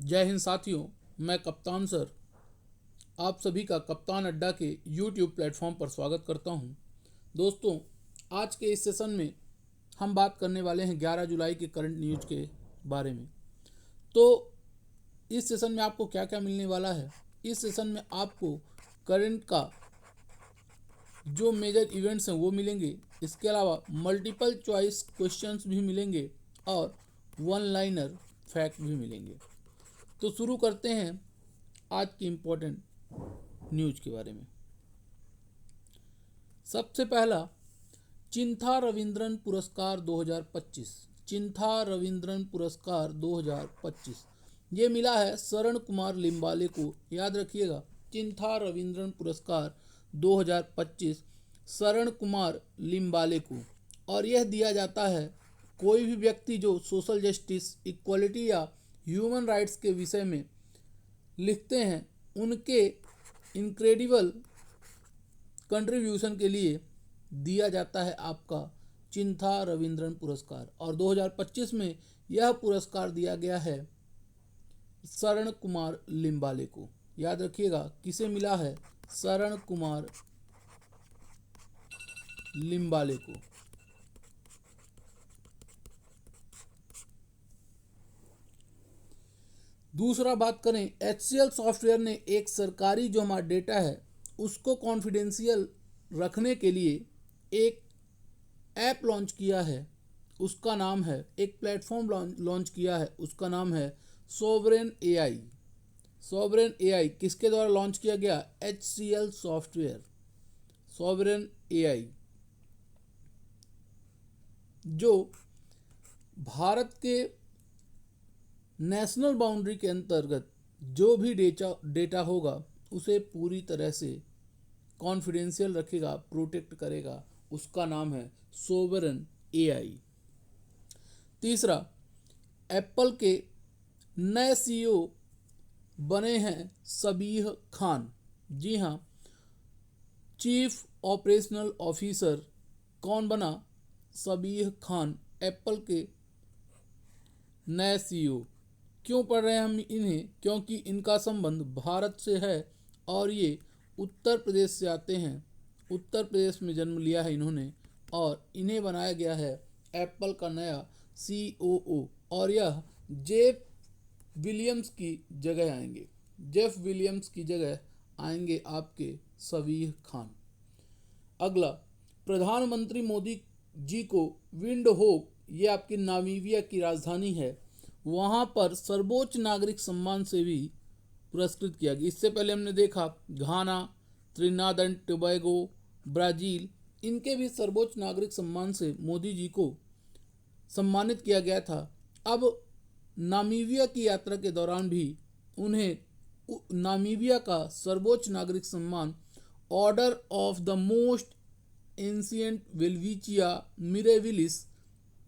जय हिंद साथियों, मैं कप्तान सर आप सभी का कप्तान अड्डा के YouTube प्लेटफॉर्म पर स्वागत करता हूं। दोस्तों, आज के इस सेशन में हम बात करने वाले हैं 11 जुलाई के करंट न्यूज के बारे में। तो इस सेशन में आपको क्या क्या मिलने वाला है? इस सेशन में आपको करंट का जो मेजर इवेंट्स हैं वो मिलेंगे। इसके अलावा मल्टीपल चॉइस क्वेश्चंस भी मिलेंगे और वन लाइनर फैक्ट भी मिलेंगे। तो शुरू करते हैं आज की इम्पोर्टेंट न्यूज के बारे में। सबसे पहला, चिंथा रविंद्रन पुरस्कार 2025। चिंथा रविंद्रन पुरस्कार 2025 ये मिला है शरण कुमार लिम्बाले को। याद रखिएगा, चिंथा रविंद्रन पुरस्कार 2025 शरण कुमार लिम्बाले को। और यह दिया जाता है कोई भी व्यक्ति जो सोशल जस्टिस, इक्वलिटी या ह्यूमन राइट्स के विषय में लिखते हैं, उनके इनक्रेडिबल कंट्रीब्यूशन के लिए दिया जाता है आपका चिंथा रविंद्रन पुरस्कार। और 2025 में यह पुरस्कार दिया गया है शरण कुमार लिम्बाले को। याद रखिएगा, किसे मिला है? शरण कुमार लिम्बाले को। दूसरा बात करें, HCL सॉफ्टवेयर ने एक सरकारी जो हमारा डेटा है उसको कॉन्फिडेंशियल रखने के लिए एक ऐप लॉन्च किया है। उसका नाम है, एक प्लेटफॉर्म लॉन्च किया है, उसका नाम है सोवरेन AI। सोवरेन AI किसके द्वारा लॉन्च किया गया? HCL software. सोवरेन AI जो भारत के नेशनल बाउंड्री के अंतर्गत जो भी डेटा होगा उसे पूरी तरह से कॉन्फिडेंशियल रखेगा, प्रोटेक्ट करेगा। उसका नाम है सोवरेन AI। तीसरा, एप्पल के नए CEO बने हैं सबीह खान। जी हाँ, चीफ ऑपरेशनल ऑफिसर कौन बना? सबीह खान, एप्पल के नए CEO। क्यों पढ़ रहे हैं हम इन्हें? क्योंकि इनका संबंध भारत से है और ये उत्तर प्रदेश से आते हैं। उत्तर प्रदेश में जन्म लिया है इन्होंने और इन्हें बनाया गया है एप्पल का नया COO। और यह जेफ विलियम्स की जगह आएंगे। जेफ विलियम्स की जगह आएंगे आपके सबीह खान। अगला, प्रधानमंत्री मोदी जी को विंडहोक, ये आपकी नामीबिया की राजधानी है, वहाँ पर सर्वोच्च नागरिक सम्मान से भी पुरस्कृत किया गया। इससे पहले हमने देखा घाना, त्रिनाद एंड टोबैगो, ब्राज़ील, इनके भी सर्वोच्च नागरिक सम्मान से मोदी जी को सम्मानित किया गया था। अब नामीबिया की यात्रा के दौरान भी उन्हें नामीबिया का सर्वोच्च नागरिक सम्मान order of the most ancient Welwitschia mirabilis,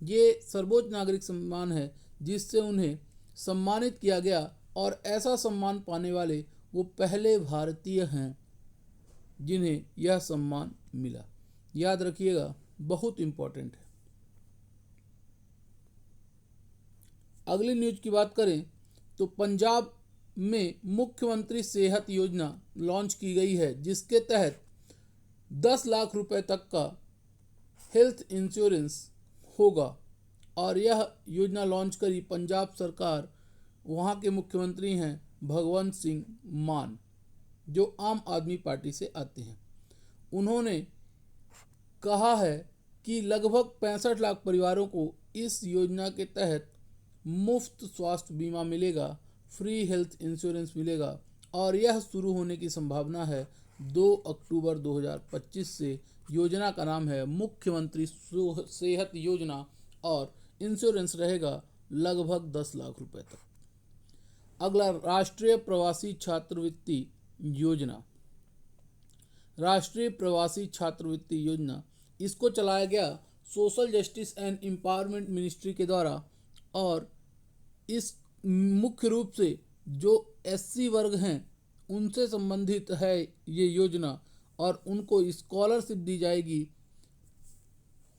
ये सर्वोच्च नागरिक सम्मान है जिससे उन्हें सम्मानित किया गया। और ऐसा सम्मान पाने वाले वो पहले भारतीय हैं जिन्हें यह सम्मान मिला। याद रखिएगा, बहुत इंपॉर्टेंट है। अगली न्यूज की बात करें तो पंजाब में मुख्यमंत्री सेहत योजना लॉन्च की गई है, जिसके तहत 10 लाख रुपए तक का हेल्थ इंश्योरेंस होगा। और यह योजना लॉन्च करी पंजाब सरकार। वहाँ के मुख्यमंत्री हैं भगवंत सिंह मान, जो आम आदमी पार्टी से आते हैं। उन्होंने कहा है कि लगभग 65 लाख परिवारों को इस योजना के तहत मुफ्त स्वास्थ्य बीमा मिलेगा, फ्री हेल्थ इंश्योरेंस मिलेगा। और यह शुरू होने की संभावना है 2 अक्टूबर 2025 से। योजना का नाम है मुख्यमंत्री सेहत योजना और इंश्योरेंस रहेगा लगभग 10 लाख रुपए तक। अगला, राष्ट्रीय प्रवासी छात्रवृत्ति योजना। राष्ट्रीय प्रवासी छात्रवृत्ति योजना, इसको चलाया गया social justice and empowerment ministry के द्वारा। और इस मुख्य रूप से जो SC वर्ग हैं उनसे संबंधित है ये योजना, और उनको स्कॉलरशिप दी जाएगी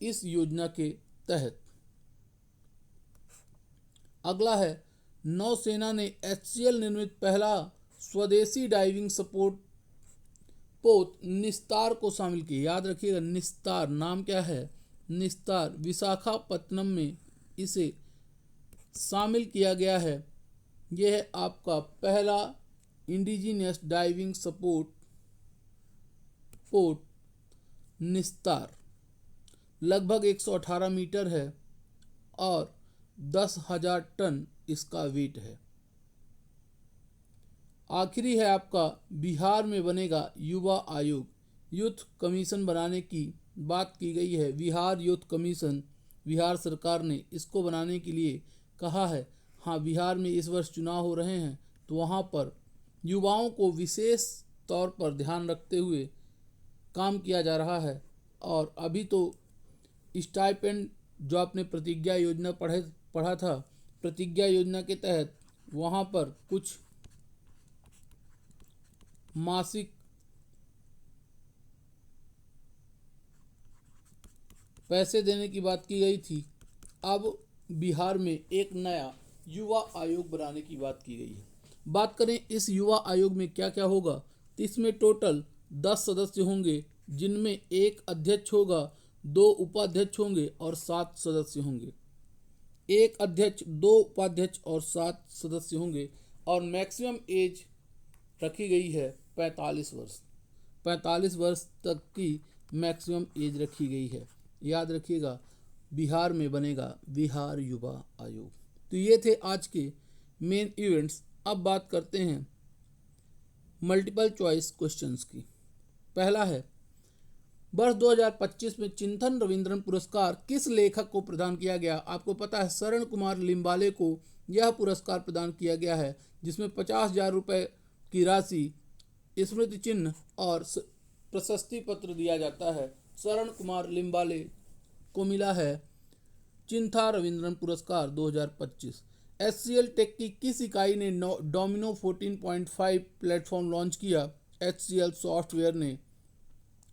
इस योजना के तहत। अगला है नौसेना ने HCL निर्मित पहला स्वदेशी डाइविंग सपोर्ट पोत निस्तार को शामिल किया। याद रखिएगा, निस्तार नाम क्या है, निस्तार। विशाखापत्तनम में इसे शामिल किया गया है। यह है आपका पहला इंडिजीनियस डाइविंग सपोर्ट पोत निस्तार। लगभग 118 मीटर है और 10,000 टन इसका वेट है। आखिरी है आपका, बिहार में बनेगा युवा आयोग। यूथ कमीशन बनाने की बात की गई है। बिहार यूथ कमीशन, बिहार सरकार ने इसको बनाने के लिए कहा है। हाँ, बिहार में इस वर्ष चुनाव हो रहे हैं, तो वहाँ पर युवाओं को विशेष तौर पर ध्यान रखते हुए काम किया जा रहा है। और अभी तो स्टाइपेंड जो आपने प्रतिज्ञा योजना पढ़ा था, प्रतिज्ञा योजना के तहत वहाँ पर कुछ मासिक पैसे देने की बात की गई थी। अब बिहार में एक नया युवा आयोग बनाने की बात की गई है। बात करें इस युवा आयोग में क्या क्या होगा, तो इसमें टोटल 10 सदस्य होंगे, जिनमें एक अध्यक्ष होगा, 2 उपाध्यक्ष होंगे और 7 सदस्य होंगे। एक अध्यक्ष, 2 उपाध्यक्ष और 7 सदस्य होंगे। और मैक्सिमम एज रखी गई है 45 वर्ष। 45 वर्ष तक की मैक्सिमम एज रखी गई है। याद रखिएगा, बिहार में बनेगा बिहार युवा आयोग। तो ये थे आज के मेन इवेंट्स। अब बात करते हैं मल्टीपल चॉइस क्वेश्चंस की। पहला है, वर्ष 2025 में चिंतन रविंद्रन पुरस्कार किस लेखक को प्रदान किया गया। आपको पता है, शरण कुमार लिम्बाले को यह पुरस्कार प्रदान किया गया है, जिसमें 50,000 रुपये की राशि, स्मृति चिन्ह और प्रशस्ति पत्र दिया जाता है। शरण कुमार लिम्बाले को मिला है चिंता रविंद्रन पुरस्कार 2025। HCL टेक की किस इकाई ने डोमिनो 14.5 प्लेटफॉर्म लॉन्च किया। HCL सॉफ्टवेयर ने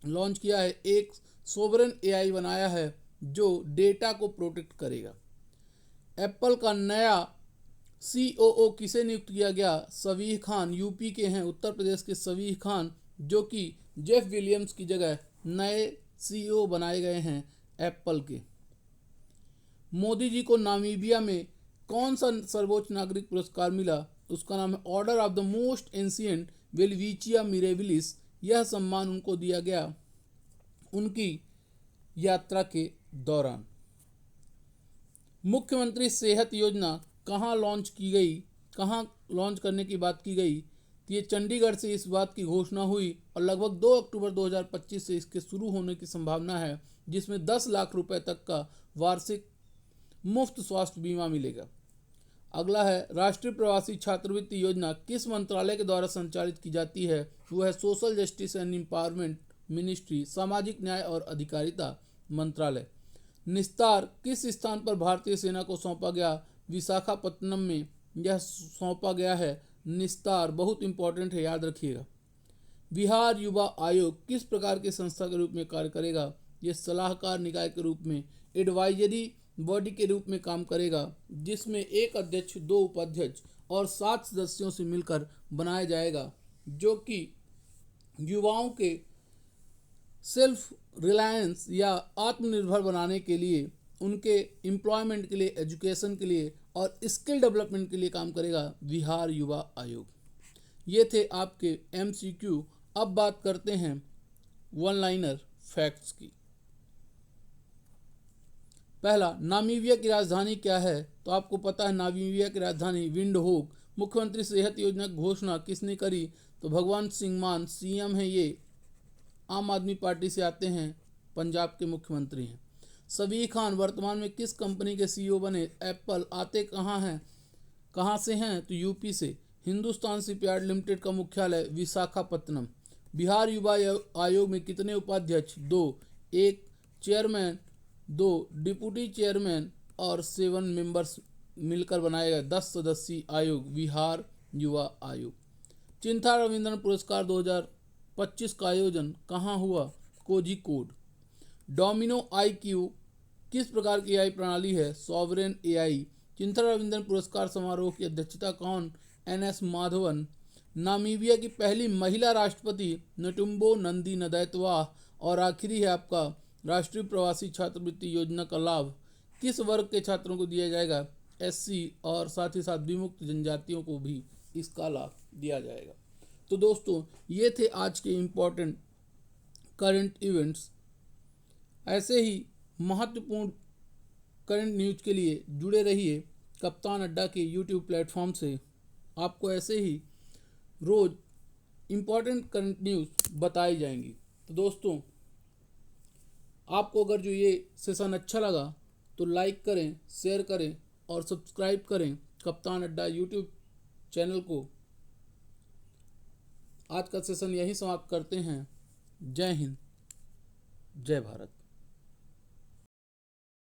लॉन्च किया है। एक सोवरेन AI बनाया है जो डेटा को प्रोटेक्ट करेगा। एप्पल का नया COO किसे नियुक्त किया गया। सबीह खान, यूपी के हैं, उत्तर प्रदेश के सबीह खान, जो कि जेफ विलियम्स की जगह नए CEO बनाए गए हैं एप्पल के। मोदी जी को नामीबिया में कौन सा सर्वोच्च नागरिक पुरस्कार मिला। उसका नाम है order of the most ancient Welwitschia mirabilis. यह सम्मान उनको दिया गया उनकी यात्रा के दौरान। मुख्यमंत्री सेहत योजना कहाँ लॉन्च की गई, कहाँ लॉन्च करने की बात की गई, तो ये चंडीगढ़ से इस बात की घोषणा हुई और लगभग 2 अक्टूबर 2025 से इसके शुरू होने की संभावना है, जिसमें 10 लाख रुपए तक का वार्षिक मुफ्त स्वास्थ्य बीमा मिलेगा। अगला है, राष्ट्रीय प्रवासी छात्रवृत्ति योजना किस मंत्रालय के द्वारा संचालित की जाती है। वो है social justice and empowerment ministry, सामाजिक न्याय और अधिकारिता मंत्रालय। निस्तार किस स्थान पर भारतीय सेना को सौंपा गया। विशाखापत्तनम में यह सौंपा गया है निस्तार। बहुत इंपॉर्टेंट है, याद रखिएगा। बिहार युवा आयोग किस प्रकार की संस्था के रूप में कार्य करेगा। यह सलाहकार निकाय के रूप में, एडवाइजरी बॉडी के रूप में काम करेगा, जिसमें एक अध्यक्ष, 2 उपाध्यक्ष और 7 सदस्यों से मिलकर बनाया जाएगा, जो कि युवाओं के सेल्फ रिलायंस या आत्मनिर्भर बनाने के लिए, उनके एम्प्लॉयमेंट के लिए, एजुकेशन के लिए और स्किल डेवलपमेंट के लिए काम करेगा बिहार युवा आयोग। ये थे आपके MCQ। अब बात करते हैं वन लाइनर फैक्ट्स की। पहला, नामीबिया की राजधानी क्या है। तो आपको पता है नामीबिया की राजधानी विंडहोक। मुख्यमंत्री सेहत योजना की घोषणा किसने करी। तो भगवंत सिंह मान CM है, ये आम आदमी पार्टी से आते हैं, पंजाब के मुख्यमंत्री हैं। सबीह खान वर्तमान में किस कंपनी के CEO बने। एप्पल। आते कहाँ से हैं, तो यूपी से। हिंदुस्तान शिपयार्ड लिमिटेड का मुख्यालय विशाखापत्तनम। बिहार युवा आयोग में कितने उपाध्यक्ष, 2, एक चेयरमैन, 2 डिप्टी चेयरमैन और 7 मेंबर्स मिलकर बनाएगा 10 सदस्यीय आयोग बिहार युवा आयोग। चिंता रविंद्रन पुरस्कार 2025 का आयोजन कहाँ हुआ। कोझिकोड। डोमिनो IQ किस प्रकार की AI प्रणाली है। Sovereign AI। चिंतन रविंद्रन पुरस्कार समारोह की अध्यक्षता कौन? NS माधवन। नामीबिया की पहली महिला राष्ट्रपति नेटुम्बो नंदी नदैतवा। और आखिरी है आपका राष्ट्रीय प्रवासी छात्रवृत्ति योजना का लाभ किस वर्ग के छात्रों को दिया जाएगा? SC और साथ ही साथ विमुक्त जनजातियों को भी इसका लाभ दिया जाएगा। तो दोस्तों ये थे आज के इम्पोर्टेंट करंट इवेंट्स। ऐसे ही महत्वपूर्ण करंट न्यूज के लिए जुड़े रहिए कप्तान अड्डा के यूट्यूब प्लेटफॉर्म से। आपको ऐसे ही रोज इम्पोर्टेंट करंट न्यूज़ बताई जाएंगी। तो दोस्तों आपको अगर जो ये सेशन अच्छा लगा तो लाइक करें, शेयर करें और सब्सक्राइब करें कप्तान अड्डा यूट्यूब चैनल को। आज का सेशन यही समाप्त करते हैं। जय हिंद, जय भारत।